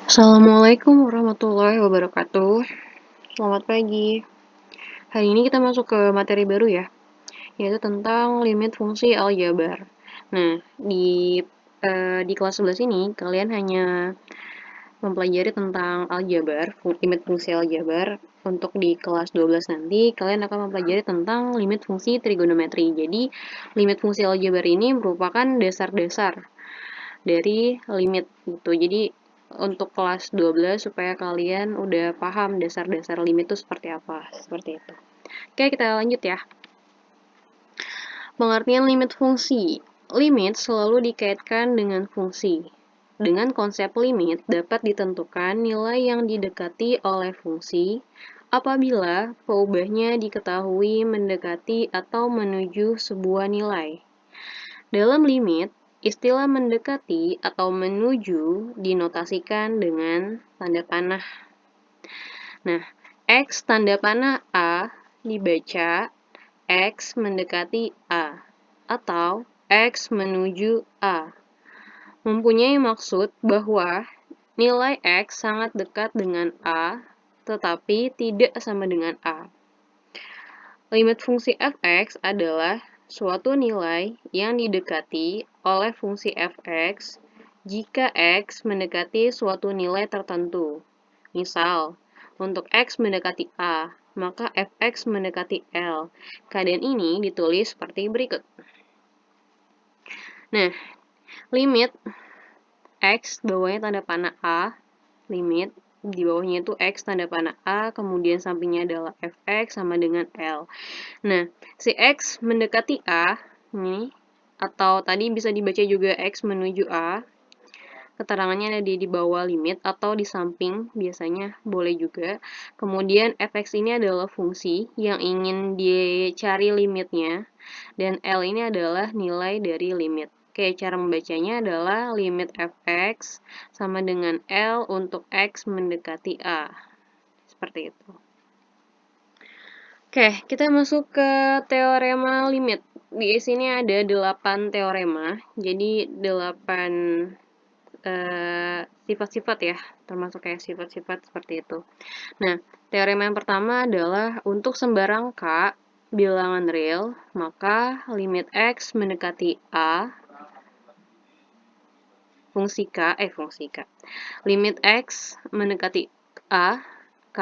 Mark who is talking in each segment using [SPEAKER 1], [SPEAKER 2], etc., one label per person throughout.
[SPEAKER 1] Assalamualaikum warahmatullahi wabarakatuh. Selamat pagi. Hari ini kita masuk ke materi baru ya, yaitu tentang limit fungsi aljabar. Nah, di kelas 11 ini kalian hanya mempelajari tentang aljabar, limit fungsi aljabar. Untuk di kelas 12 nanti kalian akan mempelajari tentang limit fungsi trigonometri. Jadi, limit fungsi aljabar ini merupakan dasar-dasar dari limit gitu. Jadi untuk kelas 12 supaya kalian udah paham dasar-dasar limit itu seperti apa, seperti itu. Oke, kita lanjut ya. Pengertian limit fungsi. Limit selalu dikaitkan dengan fungsi. Dengan konsep limit dapat ditentukan nilai yang didekati oleh fungsi apabila peubahnya diketahui mendekati atau menuju sebuah nilai. Dalam limit, istilah mendekati atau menuju dinotasikan dengan tanda panah. Nah, X tanda panah A dibaca X mendekati A atau X menuju A. Mempunyai maksud bahwa nilai X sangat dekat dengan A tetapi tidak sama dengan A. Limit fungsi fx adalah suatu nilai yang didekati oleh fungsi fx jika x mendekati suatu nilai tertentu. Misal, untuk x mendekati a, maka fx mendekati L. Keadaan ini ditulis seperti berikut. Nah, limit x bawahnya tanda panah A, limit di bawahnya itu x tanda panah A, kemudian sampingnya adalah fx sama dengan L. Nah, si X mendekati A, nih, atau tadi bisa dibaca juga X menuju A, keterangannya ada di bawah limit atau di samping, biasanya boleh juga. Kemudian fx ini adalah fungsi yang ingin dicari limitnya, dan L ini adalah nilai dari limit. Oke, cara membacanya adalah limit fx sama dengan L untuk X mendekati A. Seperti itu. Oke, kita masuk ke teorema limit. Di sini ada 8 teorema, jadi 8 sifat-sifat ya, termasuk kayak sifat-sifat seperti itu. Nah, teorema yang pertama adalah untuk sembarang K bilangan real, maka limit X mendekati A, fungsi K, limit X mendekati A, K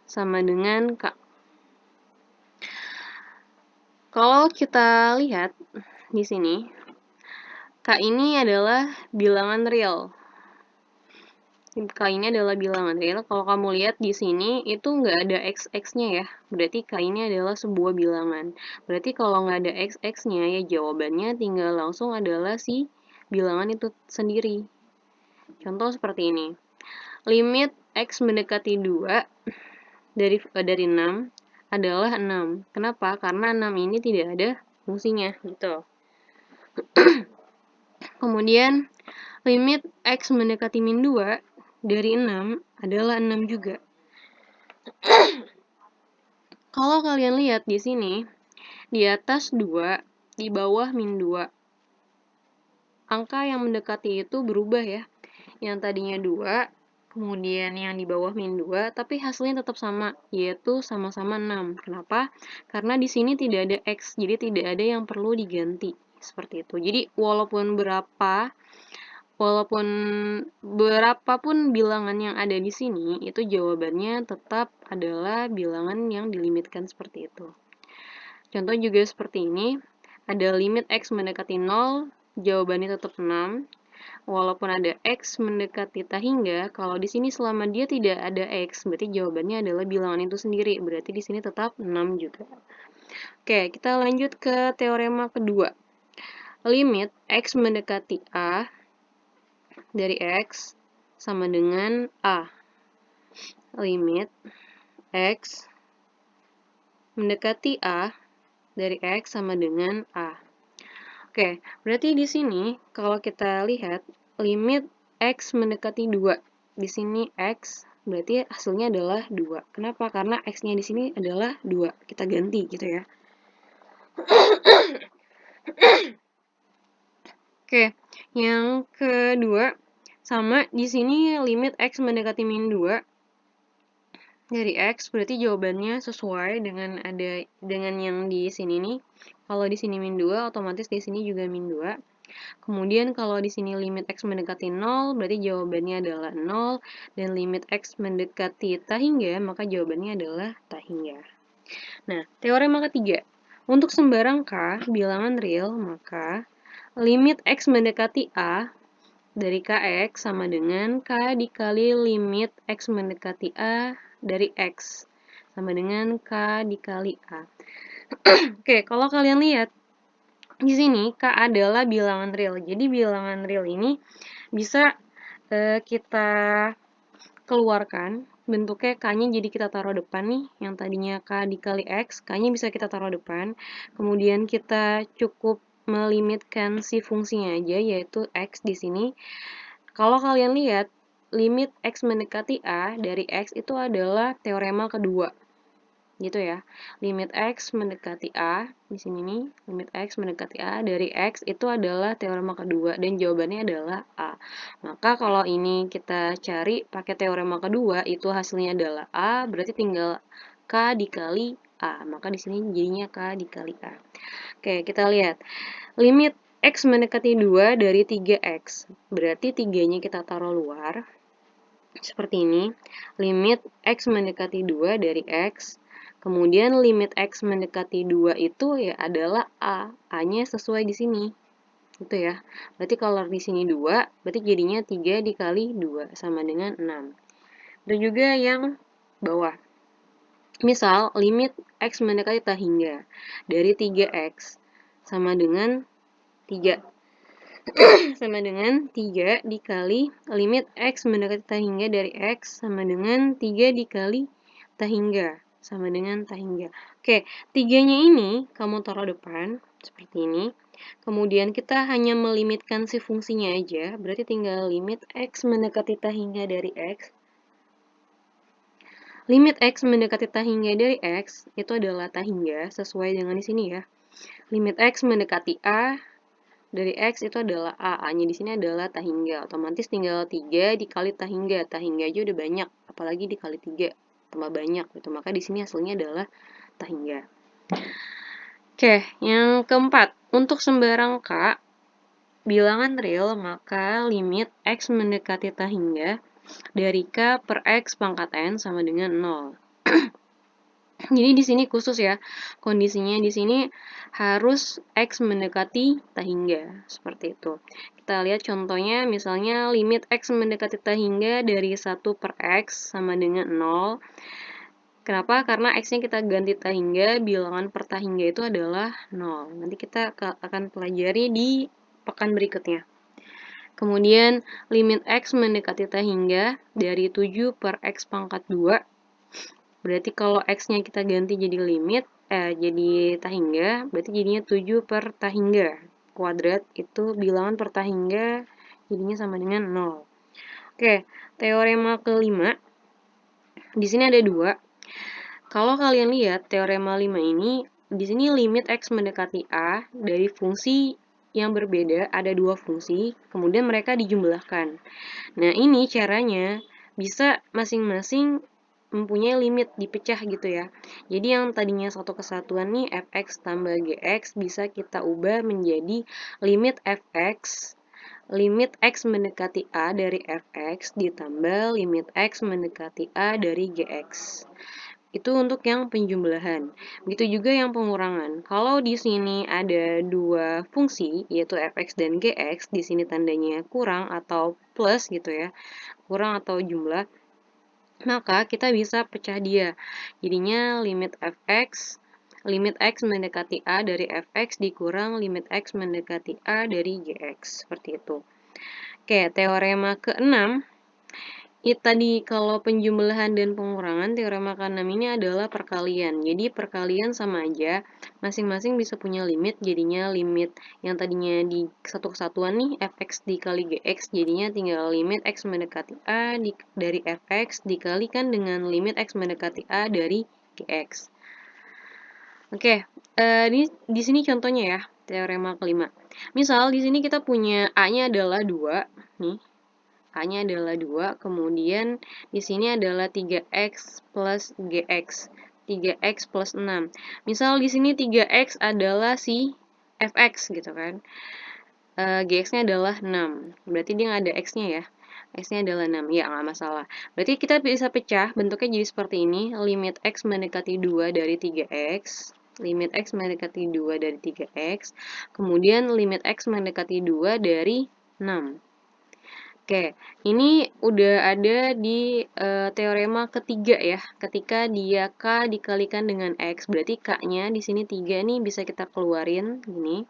[SPEAKER 1] sama dengan K. Kalau kita lihat di sini, K ini adalah bilangan real. K ini adalah bilangan real. Kalau kamu lihat di sini, itu nggak ada x-nya ya. Berarti K ini adalah sebuah bilangan. Berarti kalau nggak ada x-nya, ya jawabannya tinggal langsung adalah si bilangan itu sendiri. Contoh seperti ini. Limit x mendekati 2 dari 6 adalah 6. Kenapa? Karena 6 ini tidak ada fungsinya, gitu. Kemudian, limit X mendekati min 2 dari 6 adalah 6 juga. Kalau kalian lihat di sini, di atas 2, di bawah min 2. Angka yang mendekati itu berubah ya. Yang tadinya 2, kemudian yang di bawah min 2, tapi hasilnya tetap sama, yaitu sama-sama 6. Kenapa? Karena di sini tidak ada X, jadi tidak ada yang perlu diganti. Seperti itu. Jadi walaupun berapapun bilangan yang ada di sini, itu jawabannya tetap adalah bilangan yang dilimitkan seperti itu. Contoh juga seperti ini, ada limit X mendekati 0, jawabannya tetap 6. Walaupun ada X mendekati tak hingga, kalau di sini selama dia tidak ada X, berarti jawabannya adalah bilangan itu sendiri, berarti di sini tetap 6 juga. Oke, kita lanjut ke teorema kedua. Limit X mendekati A dari X sama dengan A. Limit X mendekati A dari X sama dengan A. Oke, berarti di sini kalau kita lihat limit X mendekati 2. Di sini X berarti hasilnya adalah 2. Kenapa? Karena X-nya di sini adalah 2. Kita ganti gitu ya. Oke, yang kedua, Sama di sini limit X mendekati min 2 dari X, berarti jawabannya sesuai dengan yang di sini nih. Kalau di sini min 2, otomatis di sini juga min 2. Kemudian kalau di sini limit X mendekati 0, berarti jawabannya adalah 0. Dan limit X mendekati tak hingga, maka jawabannya adalah tak hingga. Nah, teorema ketiga. Untuk sembarang K bilangan real, maka limit X mendekati A dari Kx sama dengan K dikali limit X mendekati A dari X. Sama dengan K dikali A. Oke, kalau kalian lihat, di sini K adalah bilangan real. Jadi bilangan real ini bisa kita keluarkan. Bentuknya K-nya jadi kita taruh depan nih. Yang tadinya K dikali X, K-nya bisa kita taruh depan. Kemudian kita cukup melimitkan si fungsinya aja, yaitu X di sini. Kalau kalian lihat, limit X mendekati A dari X itu adalah teorema kedua. Gitu ya. Limit X mendekati A, di sini nih, limit X mendekati A dari X itu adalah teorema kedua, dan jawabannya adalah A. Maka kalau ini kita cari pakai teorema kedua, itu hasilnya adalah A, berarti tinggal K dikali A. Maka di sini jadinya K dikali A. Oke, kita lihat. Limit X mendekati 2 dari 3X. Berarti 3-nya kita taruh luar. Seperti ini. Limit X mendekati 2 dari X. Kemudian limit X mendekati 2 itu ya adalah A. A-nya sesuai di sini. Gitu ya. Berarti kalau di sini 2, berarti jadinya 3 dikali 2 sama dengan 6. Dan juga yang bawah. Misal, limit X mendekati tak hingga dari 3X sama dengan 3. Sama dengan 3 dikali limit X mendekati tak hingga dari X sama dengan 3 dikali tak hingga sama dengan tak hingga. Oke, 3-nya ini kamu taruh depan seperti ini. Kemudian kita hanya melimitkan si fungsinya aja, berarti tinggal limit X mendekati tak hingga dari X. Limit X mendekati tak hingga dari X itu adalah tak hingga sesuai dengan di sini ya. Limit X mendekati A dari X itu adalah A. A-nya di sini adalah tak hingga. Otomatis tinggal 3 dikali tak hingga. Tak hingga aja udah banyak, apalagi dikali 3 tambah banyak gitu. Maka di sini hasilnya adalah tak hingga. Oke, yang keempat, untuk sembarang K bilangan real, maka limit X mendekati tak hingga dari K per X pangkat N sama dengan 0. Jadi di sini khusus ya, kondisinya di sini harus X mendekati tak hingga, seperti itu. Kita lihat contohnya, misalnya limit X mendekati tak hingga dari 1 per X sama dengan 0. Kenapa? Karena X-nya kita ganti tak hingga, bilangan per tak hingga itu adalah 0. Nanti kita akan pelajari di pekan berikutnya. Kemudian, limit X mendekati tak hingga dari 7 per X pangkat 2. Berarti kalau X-nya kita ganti jadi limit, jadi tak hingga, berarti jadinya 7 per tak hingga. Kuadrat itu bilangan per tak hingga, jadinya sama dengan 0. Oke, teorema kelima. Di sini ada 2. Kalau kalian lihat teorema 5 ini, di sini limit X mendekati A dari fungsi yang berbeda, ada 2 fungsi, kemudian mereka dijumlahkan. Nah, ini caranya bisa masing-masing mempunyai limit dipecah gitu ya. Jadi yang tadinya satu kesatuan nih fx tambah gx bisa kita ubah menjadi limit fx limit x mendekati a dari fx ditambah limit x mendekati a dari gx. Itu untuk yang penjumlahan. Begitu juga yang pengurangan. Kalau di sini ada 2 fungsi, yaitu fx dan gx, di sini tandanya kurang atau plus gitu ya. Kurang atau jumlah, maka kita bisa pecah dia. Jadinya limit x mendekati a dari fx dikurang limit x mendekati a dari gx. Seperti itu. Oke, teorema ke-6. Tadi kalau penjumlahan dan pengurangan, teorema ke-6 ini adalah perkalian. Jadi perkalian sama aja, masing-masing bisa punya limit, jadinya limit yang tadinya di satu kesatuan nih, fx dikali gx, jadinya tinggal limit x mendekati a dari fx dikalikan dengan limit x mendekati a dari gx. Oke, di sini contohnya ya, teorema kelima. Misal di sini kita punya a-nya adalah 2, nih. K-nya adalah 2, kemudian di sini adalah 3X plus GX. 3X plus 6. Misal di sini 3X adalah si fx gitu kan. GX-nya adalah 6. Berarti dia nggak ada X-nya ya. X-nya adalah 6. Ya, nggak masalah. Berarti kita bisa pecah. Bentuknya jadi seperti ini. Limit X mendekati 2 dari 3X. Limit X mendekati 2 dari 3X. Kemudian limit X mendekati 2 dari 6. Oke, ini udah ada di teorema ketiga ya. Ketika dia K dikalikan dengan X, berarti K-nya di sini 3 nih bisa kita keluarin gini.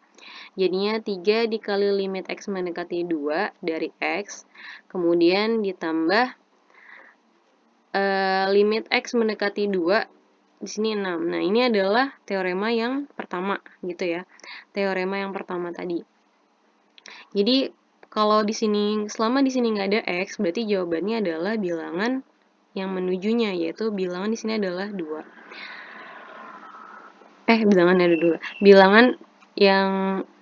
[SPEAKER 1] Jadinya 3 dikali limit X mendekati 2 dari X, kemudian ditambah limit X mendekati 2, di sini 6. Nah, ini adalah teorema yang pertama gitu ya. Teorema yang pertama tadi. Jadi, kalau di sini, selama di sini nggak ada X, berarti jawabannya adalah bilangan yang menujunya, yaitu bilangan di sini adalah 2. Bilangan ada 2. Bilangan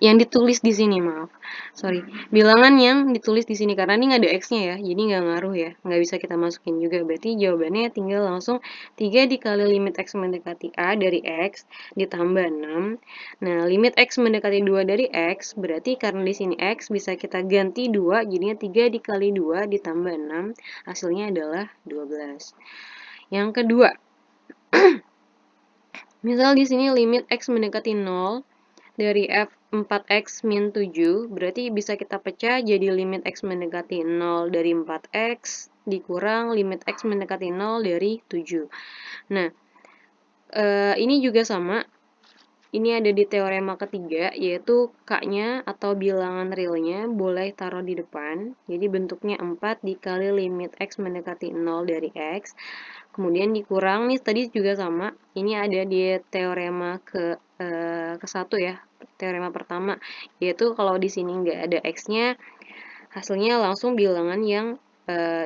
[SPEAKER 1] yang ditulis di sini, maaf. Sorry. Bilangan yang ditulis di sini karena ini nggak ada X-nya ya, jadi nggak ngaruh ya. Nggak bisa kita masukin juga. Berarti jawabannya tinggal langsung 3 dikali limit X mendekati A dari X ditambah 6. Nah, limit X mendekati 2 dari X, berarti karena di sini X bisa kita ganti 2, jadinya 3 dikali 2 ditambah 6, hasilnya adalah 12. Yang kedua, misal di sini limit X mendekati 0 dari F4X min 7, berarti bisa kita pecah jadi limit X mendekati 0 dari 4X dikurang limit X mendekati 0 dari 7. Nah, ini juga sama. Ini ada di teorema ketiga, yaitu K-nya atau bilangan realnya boleh taruh di depan. Jadi bentuknya 4 dikali limit X mendekati 0 dari X. Kemudian dikurang, nih tadi juga sama. Ini ada di teorema ke 1 ya, teorema pertama. Yaitu kalau di sini nggak ada X-nya, hasilnya langsung bilangan yang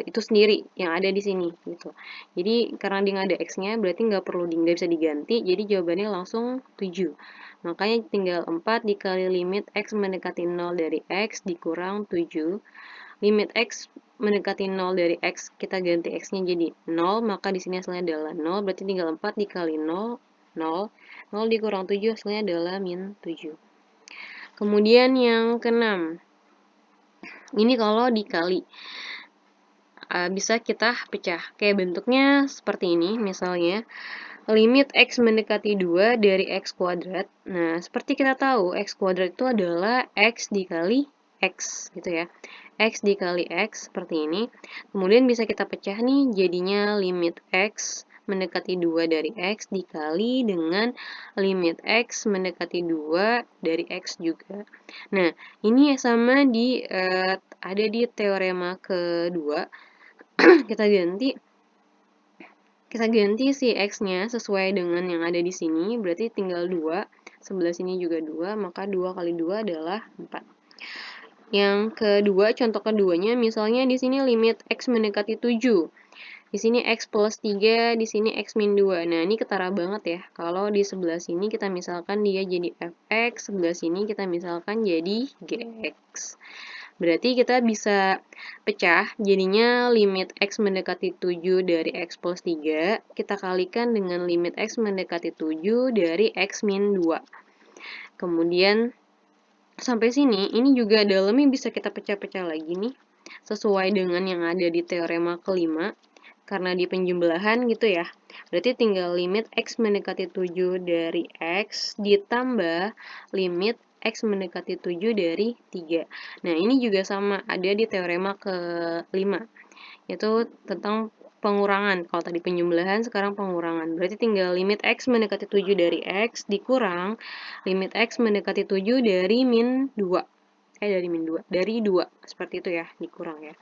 [SPEAKER 1] itu sendiri yang ada di sini gitu. Jadi karena dia nggak ada X-nya berarti nggak bisa diganti, jadi jawabannya langsung 7. Makanya tinggal 4 dikali limit X mendekati 0 dari X dikurang 7. Limit X mendekati 0 dari X, kita ganti X-nya jadi 0, maka di sini hasilnya adalah 0, berarti tinggal 4 dikali 0, 0. 0 dikurang 7 hasilnya adalah min 7. Kemudian yang keenam, ini kalau dikali. Bisa kita pecah. Kayak bentuknya seperti ini, misalnya limit X mendekati 2 dari X kuadrat. Nah, seperti kita tahu, X kuadrat itu adalah X dikali X, gitu ya. X dikali X, seperti ini. Kemudian bisa kita pecah nih, jadinya limit X mendekati 2 dari X dikali dengan limit X mendekati 2 dari X juga. Nah, ini sama ada di teorema kedua. kita ganti si X-nya sesuai dengan yang ada di sini, berarti tinggal 2, sebelah sini juga 2, maka 2 kali 2 adalah 4. Yang kedua, contoh keduanya, misalnya di sini limit X mendekati 7. Di sini X plus 3, di sini X min 2. Nah, ini ketara banget ya. Kalau di sebelah sini kita misalkan dia jadi Fx, sebelah sini kita misalkan jadi Gx. Berarti kita bisa pecah, jadinya limit X mendekati 7 dari X plus 3, kita kalikan dengan limit X mendekati 7 dari X min 2. Kemudian, sampai sini, ini juga dalamnya bisa kita pecah-pecah lagi nih, sesuai dengan yang ada di teorema kelima, karena di penjumlahan gitu ya. Berarti tinggal limit X mendekati 7 dari X ditambah limit X mendekati 7 dari 3. Nah, ini juga sama, ada di teorema ke-5, yaitu tentang pengurangan. Kalau tadi penjumlahan, sekarang pengurangan. Berarti tinggal limit X mendekati 7 dari X dikurang limit X mendekati 7 dari min 2. Dari 2. Seperti itu ya, dikurang ya.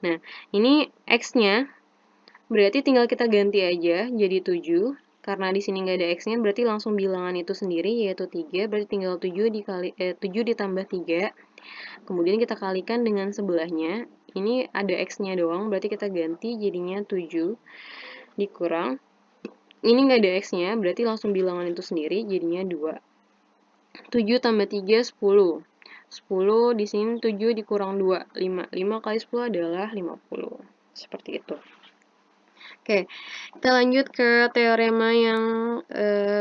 [SPEAKER 1] Nah, ini X-nya, berarti tinggal kita ganti aja jadi 7. Karena di sini nggak ada X-nya, berarti langsung bilangan itu sendiri, yaitu 3. Berarti tinggal 7 ditambah 3. Kemudian kita kalikan dengan sebelahnya. Ini ada X-nya doang, berarti kita ganti jadinya 7. Dikurang. Ini nggak ada X-nya, berarti langsung bilangan itu sendiri, jadinya 2. 7 tambah 3, 10. 10, di sini 7 dikurang 2, 5. 5 kali 10 adalah 50. Seperti itu. Oke, kita lanjut ke teorema yang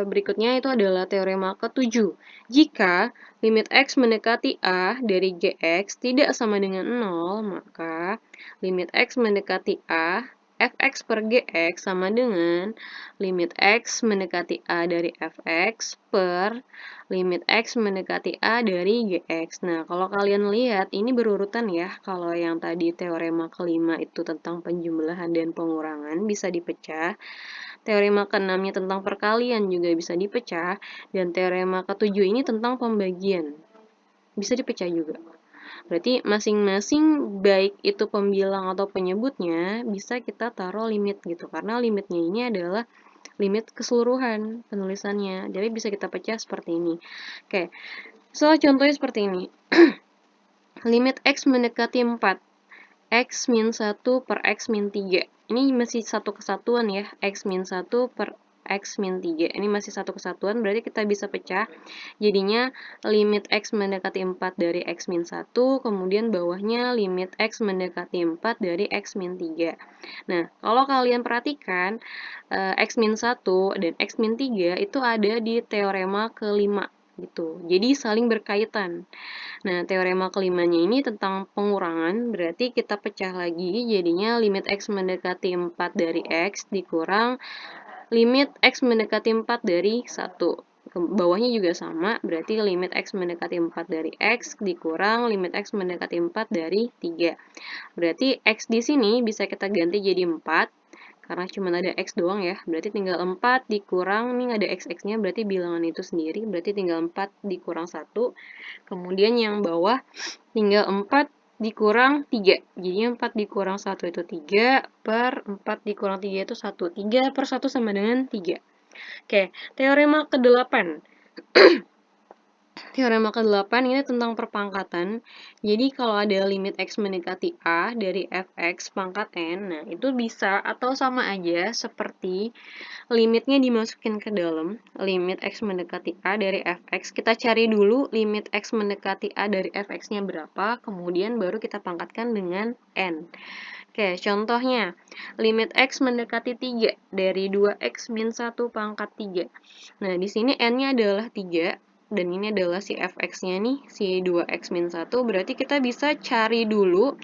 [SPEAKER 1] berikutnya, itu adalah teorema ke-7. Jika limit X mendekati A dari Gx tidak sama dengan 0, maka limit X mendekati A Fx per Gx sama dengan limit X mendekati A dari Fx per limit X mendekati A dari Gx. Nah, kalau kalian lihat, ini berurutan ya. Kalau yang tadi teorema kelima itu tentang penjumlahan dan pengurangan bisa dipecah. Teorema keenamnya tentang perkalian juga bisa dipecah. Dan teorema ketujuh ini tentang pembagian. Bisa dipecah juga. Berarti masing-masing baik itu pembilang atau penyebutnya bisa kita taruh limit gitu. Karena limitnya ini adalah limit keseluruhan penulisannya. Jadi bisa kita pecah seperti ini. Oke, so contohnya seperti ini. Limit X mendekati 4. X min 1 per X min 3. Ini masih satu kesatuan ya. X min 1 per X min 3. Ini masih satu kesatuan, berarti kita bisa pecah. Jadinya limit X mendekati 4 dari X min 1, kemudian bawahnya limit X mendekati 4 dari X min 3. Nah, kalau kalian perhatikan, X min 1 dan X min 3 itu ada di teorema kelima gitu. Jadi saling berkaitan. Nah, teorema kelimanya ini tentang pengurangan, berarti kita pecah lagi, jadinya limit X mendekati 4 dari X dikurang limit X mendekati 4 dari 1. Bawahnya juga sama, berarti limit X mendekati 4 dari X dikurang limit X mendekati 4 dari 3. Berarti X di sini bisa kita ganti jadi 4, karena cuma ada X doang ya, berarti tinggal 4 dikurang, ini ada XX-nya, berarti bilangan itu sendiri, berarti tinggal 4 dikurang 1, kemudian yang bawah tinggal 4 dikurang 3, jadinya 4 dikurang 1 itu 3, per 4 dikurang 3 itu 1, 3 per 1 sama dengan 3. Oke, teorema ke-8. Teorema ke-8 ini tentang perpangkatan. Jadi kalau ada limit X mendekati A dari Fx pangkat N, nah itu bisa atau sama aja seperti limitnya dimasukin ke dalam, limit X mendekati A dari Fx. Kita cari dulu limit X mendekati A dari Fx-nya berapa, kemudian baru kita pangkatkan dengan N. Oke, contohnya, limit X mendekati 3 dari 2X min 1 pangkat 3. Nah, di sini N-nya adalah 3, dan ini adalah si Fx-nya nih, si 2X min 1, berarti kita bisa cari dulu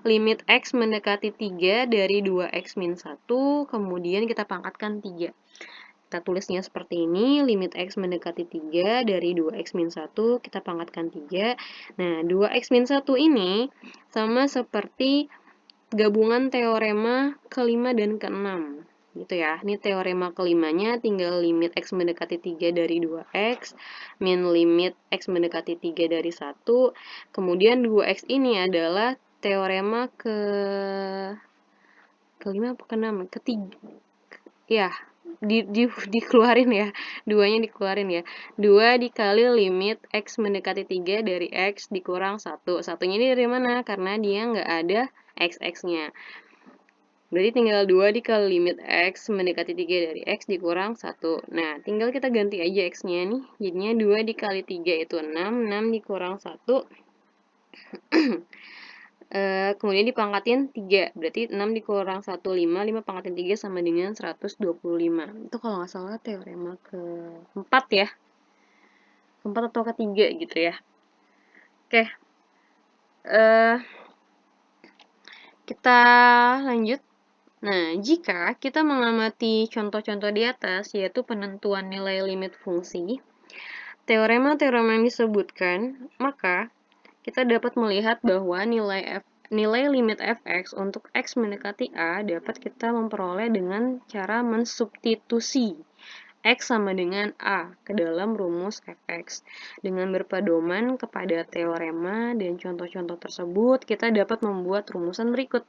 [SPEAKER 1] limit X mendekati 3 dari 2X min 1, kemudian kita pangkatkan 3. Kita tulisnya seperti ini, limit X mendekati 3 dari 2X min 1, kita pangkatkan 3. Nah, 2X min 1 ini sama seperti gabungan teorema kelima dan keenam. Gitu ya, ini teorema kelimanya tinggal limit X mendekati 3 dari 2X, min limit X mendekati 3 dari 1, kemudian 2X ini adalah teorema kelima apa keenam? Ketiga. Ya, dikeluarin ya, duanya dikeluarin ya. 2 dikali limit X mendekati 3 dari X dikurang 1. Satunya ini dari mana? Karena dia nggak ada XX-nya. Berarti tinggal 2 dikali limit X mendekati 3 dari X dikurang 1. Nah, tinggal kita ganti aja X-nya nih. Jadinya 2 dikali 3 itu 6. 6 dikurang 1. Kemudian dipangkatin 3. Berarti 6 dikurang 1, 5. 5 pangkatin 3 sama dengan 125. Itu kalau nggak salah teorema ke-4 ya. Ke-4 atau ke-3 gitu ya. Oke. Kita lanjut. Nah, jika kita mengamati contoh-contoh di atas, yaitu penentuan nilai limit fungsi, teorema-teorema yang disebutkan, maka kita dapat melihat bahwa nilai limit fx untuk x mendekati a dapat kita memperoleh dengan cara mensubstitusi X sama dengan A ke dalam rumus fx. Dengan berpedoman kepada teorema dan contoh-contoh tersebut, kita dapat membuat rumusan berikut.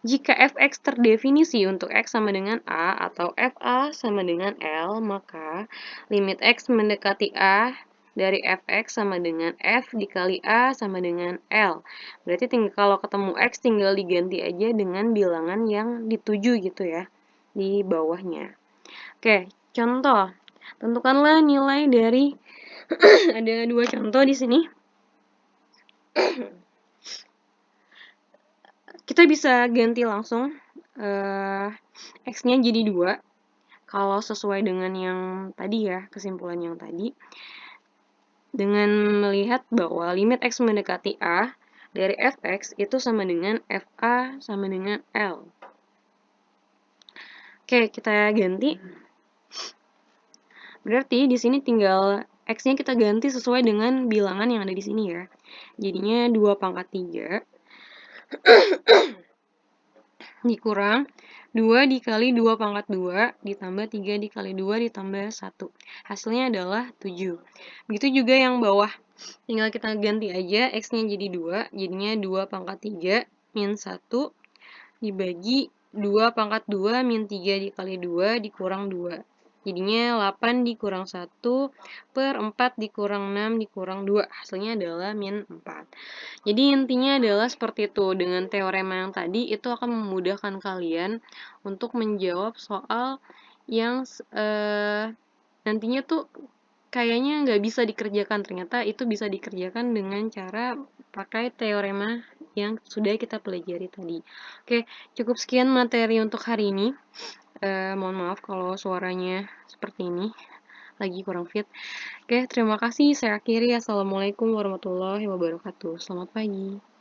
[SPEAKER 1] Jika fx terdefinisi untuk x sama dengan A atau fa sama dengan L, maka limit x mendekati A dari fx sama dengan f dikali A sama dengan L. Berarti kalau ketemu x tinggal diganti aja dengan bilangan yang dituju gitu ya, di bawahnya. Oke, contoh. Tentukanlah nilai dari ada dua contoh di sini. Kita bisa ganti langsung X-nya jadi 2. Kalau sesuai dengan yang tadi ya, kesimpulan yang tadi. Dengan melihat bahwa limit X mendekati A dari fx itu sama dengan fa sama dengan L. Oke, kita ganti. Berarti di sini tinggal X-nya kita ganti sesuai dengan bilangan yang ada di sini ya. Jadinya 2 pangkat 3 dikurang 2 dikali 2 pangkat 2 ditambah 3 dikali 2 ditambah 1. Hasilnya adalah 7. Begitu juga yang bawah. Tinggal kita ganti aja X-nya jadi 2, jadinya 2 pangkat 3 min 1 dibagi 2 pangkat 2 min 3 dikali 2 dikurang 2. Jadinya 8 dikurang 1 per 4 dikurang 6 dikurang 2. Hasilnya adalah min 4. Jadi intinya adalah seperti itu. Dengan teorema yang tadi itu akan memudahkan kalian untuk menjawab soal yang nantinya tuh kayaknya nggak bisa dikerjakan. Ternyata itu bisa dikerjakan dengan cara pakai teorema yang sudah kita pelajari tadi. Oke, cukup sekian materi untuk hari ini. Mohon maaf kalau suaranya seperti ini, lagi kurang fit. Oke, terima kasih. Saya akhiri. Assalamualaikum warahmatullahi wabarakatuh. Selamat pagi.